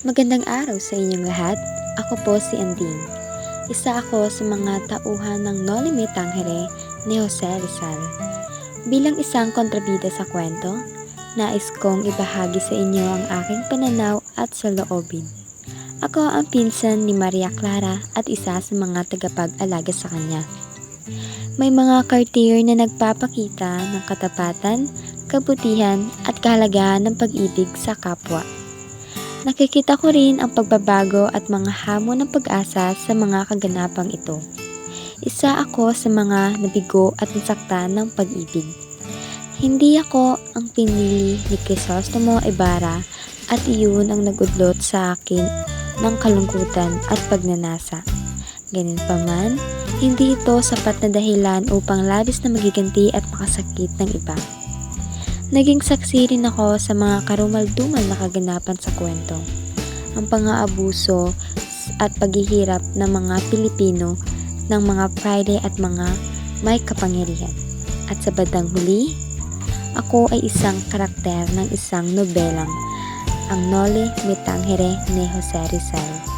Magandang araw sa inyong lahat. Ako po si Anding. Isa ako sa mga tauhan ng Noli Me Tangere ni Jose Rizal. Bilang isang kontrabida sa kwento, nais kong ibahagi sa inyo ang aking pananaw at saloobin. Ako ang pinsan ni Maria Clara at isa sa mga tagapag-alaga sa kanya. May mga cartier na nagpapakita ng katapatan, kabutihan at kahalagahan ng pag-ibig sa kapwa. Nakikita ko rin ang pagbabago at mga hamon ng pag-asa sa mga kaganapang ito. Isa ako sa mga nabigo at nasaktan ng pag-ibig. Hindi ako ang pinili ni Crisostomo Ibarra at iyon ang nagudlot sa akin ng kalungkutan at pagnanasa. Ganun pa man, hindi ito sapat na dahilan upang labis na magiganti at makasakit ng iba. Naging saksi rin ako sa mga karumaldumal na kaganapan sa kwento. Ang pang-aabuso at paghihirap ng mga Pilipino ng mga Friday at mga may kapangyarihan. At sa bandang huli, ako ay isang karakter ng isang nobelang, ang Noli Me Tangere ni Jose Rizal.